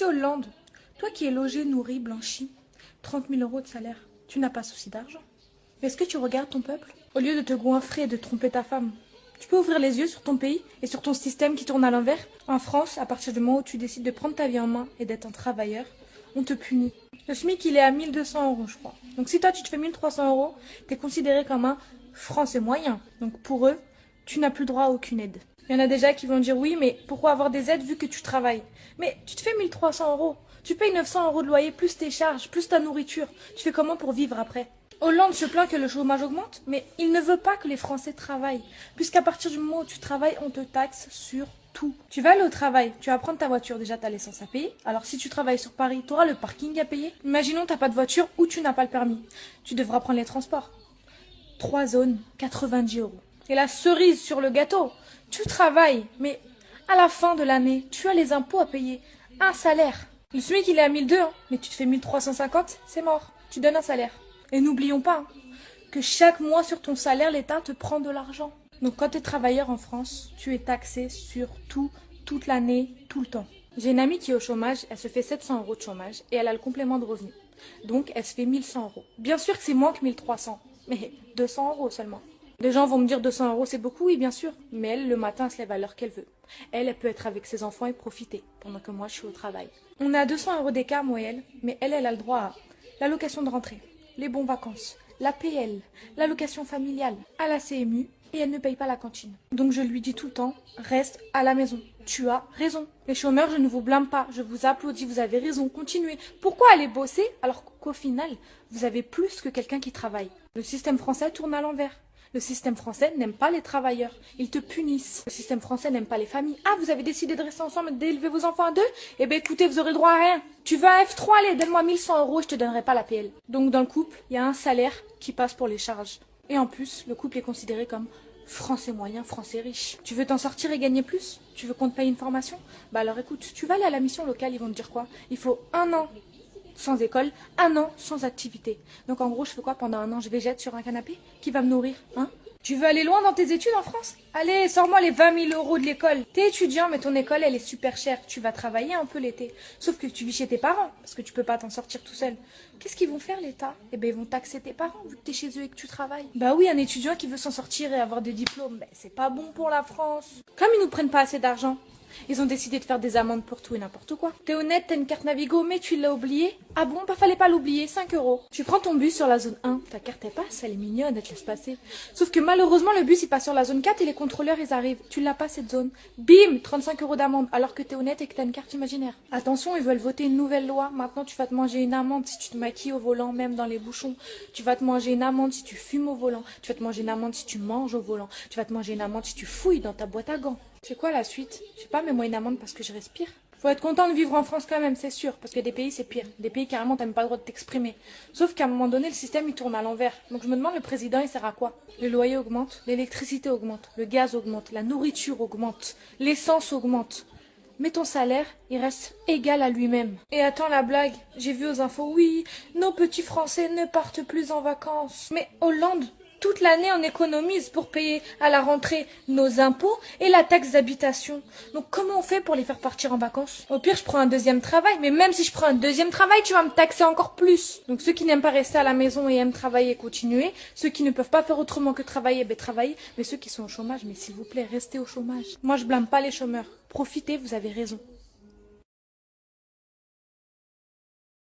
Monsieur Hollande, toi qui es logé, nourri, blanchi, 30 000 euros de salaire, tu n'as pas souci d'argent. Mais est-ce que tu regardes ton peuple? Au lieu de te goinfrer et de tromper ta femme, tu peux ouvrir les yeux sur ton pays et sur ton système qui tourne à l'envers. En France, à partir du moment où tu décides de prendre ta vie en main et d'être un travailleur, on te punit. Le SMIC, il est à 1200 euros, je crois. Donc si toi, tu te fais 1300 euros, t'es considéré comme un Français moyen. Donc pour eux, tu n'as plus droit à aucune aide. Il y en a déjà qui vont dire oui, mais pourquoi avoir des aides vu que tu travailles? Mais tu te fais 1300 euros. Tu payes 900 euros de loyer, plus tes charges, plus ta nourriture. Tu fais comment pour vivre après? Hollande se plaint que le chômage augmente, mais il ne veut pas que les Français travaillent. Puisqu'à partir du moment où tu travailles, on te taxe sur tout. Tu vas aller au travail, tu vas prendre ta voiture, déjà tu as l'essence à payer. Alors si tu travailles sur Paris, tu auras le parking à payer. Imaginons tu n'as pas de voiture ou tu n'as pas le permis. Tu devras prendre les transports. 3 zones, 90 euros. Et la cerise sur le gâteau, tu travailles, mais à la fin de l'année, tu as les impôts à payer. Un salaire. Le SMIC il est à 1200, hein, mais tu te fais 1350, c'est mort. Tu donnes un salaire. Et n'oublions pas que chaque mois sur ton salaire, l'État te prend de l'argent. Donc quand tu es travailleur en France, tu es taxé sur tout, toute l'année, tout le temps. J'ai une amie qui est au chômage, elle se fait 700 euros de chômage et elle a le complément de revenu. Donc elle se fait 1100 euros. Bien sûr que c'est moins que 1300, mais 200 euros seulement. Les gens vont me dire 200 euros c'est beaucoup, oui bien sûr. Mais elle, le matin, elle se lève à l'heure qu'elle veut. Elle peut être avec ses enfants et profiter, pendant que moi je suis au travail. On a 200 euros d'écart, moi et elle, mais elle a le droit à l'allocation de rentrée, les bons vacances, l'APL, l'allocation familiale, à la CMU, et elle ne paye pas la cantine. Donc je lui dis tout le temps, reste à la maison. Tu as raison. Les chômeurs, je ne vous blâme pas, je vous applaudis, vous avez raison, continuez. Pourquoi aller bosser alors qu'au final, vous avez plus que quelqu'un qui travaille? Le système français tourne à l'envers. Le système français n'aime pas les travailleurs. Ils te punissent. Le système français n'aime pas les familles. Ah, vous avez décidé de rester ensemble et d'élever vos enfants à deux? Eh ben écoutez, vous aurez le droit à rien. Tu veux un F3, allez, donne-moi 1100 euros et je te donnerai pas l'APL. Donc dans le couple, il y a un salaire qui passe pour les charges. Et en plus, le couple est considéré comme Français moyen, Français riche. Tu veux t'en sortir et gagner plus? Tu veux qu'on te paye une formation? Bah alors écoute, tu vas aller à la mission locale, ils vont te dire quoi? Il faut 1 an sans école, 1 an sans activité. Donc en gros, je fais quoi pendant 1 an? Je végète sur un canapé? Qui va me nourrir, hein? Tu veux aller loin dans tes études en France? Allez, sors-moi les 20 000 euros de l'école. T'es étudiant, mais ton école, elle est super chère. Tu vas travailler un peu l'été. Sauf que tu vis chez tes parents, parce que tu peux pas t'en sortir tout seul. Qu'est-ce qu'ils vont faire, l'État? Eh ben, ils vont taxer tes parents, vu que t'es chez eux et que tu travailles. Bah oui, un étudiant qui veut s'en sortir et avoir des diplômes, ben, c'est pas bon pour la France. Comme ils nous prennent pas assez d'argent, ils ont décidé de faire des amendes pour tout et n'importe quoi. T'es honnête, t'as une carte Navigo, mais tu l'as oubliée. Ah bon, bah fallait pas l'oublier, 5 euros. Tu prends ton bus sur la zone 1, ta carte elle passe, elle est mignonne, elle te laisse passer. Sauf que malheureusement, le bus il passe sur la zone 4 et les contrôleurs ils arrivent. Tu l'as pas cette zone. Bim, 35 euros d'amende, alors que t'es honnête et que t'as une carte imaginaire. Attention, ils veulent voter une nouvelle loi. Maintenant, tu vas te manger une amende si tu te maquilles au volant, même dans les bouchons. Tu vas te manger une amende si tu fumes au volant. Tu vas te manger une amende si tu manges au volant. Tu vas te manger une amende si tu fouilles dans ta boîte à gants. C'est quoi la suite? Je sais pas, mets-moi une amende parce que je respire. Faut être content de vivre en France quand même, c'est sûr, parce que des pays c'est pire. Des pays carrément t'as même pas le droit de t'exprimer. Sauf qu'à un moment donné le système il tourne à l'envers. Donc je me demande le président il sert à quoi? Le loyer augmente, l'électricité augmente, le gaz augmente, la nourriture augmente, l'essence augmente. Mais ton salaire, il reste égal à lui-même. Et attends la blague, j'ai vu aux infos, oui, nos petits Français ne partent plus en vacances. Mais Hollande, toute l'année, on économise pour payer à la rentrée nos impôts et la taxe d'habitation. Donc comment on fait pour les faire partir en vacances? Au pire, je prends un deuxième travail, mais même si je prends un deuxième travail, tu vas me taxer encore plus. Donc ceux qui n'aiment pas rester à la maison et aiment travailler, continuez. Ceux qui ne peuvent pas faire autrement que travailler, ben travaillez. Mais ceux qui sont au chômage, mais s'il vous plaît, restez au chômage. Moi, je blâme pas les chômeurs. Profitez, vous avez raison.